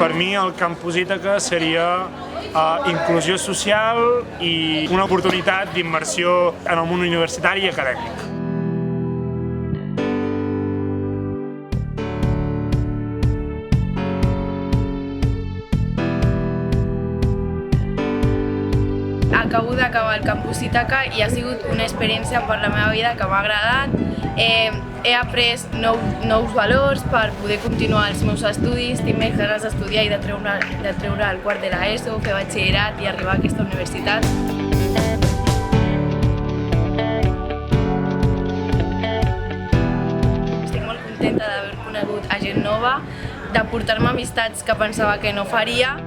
Per mi el Campus Ítaca seria inclusió social i una oportunitat d'immersió en el món universitari i acadèmic. Acabo d'acabar el Campus Ítaca i ha sigut una experiència per la meva vida que m'ha agradat. He après nous valors per poder continuar els meus estudis, tinc més ganes d'estudiar i de treure el quart de l'ESO, fer batxillerat i arribar a aquesta universitat. Estic molt contenta d'haver conegut a gent nova, de portar-me amistats que pensava que no faria.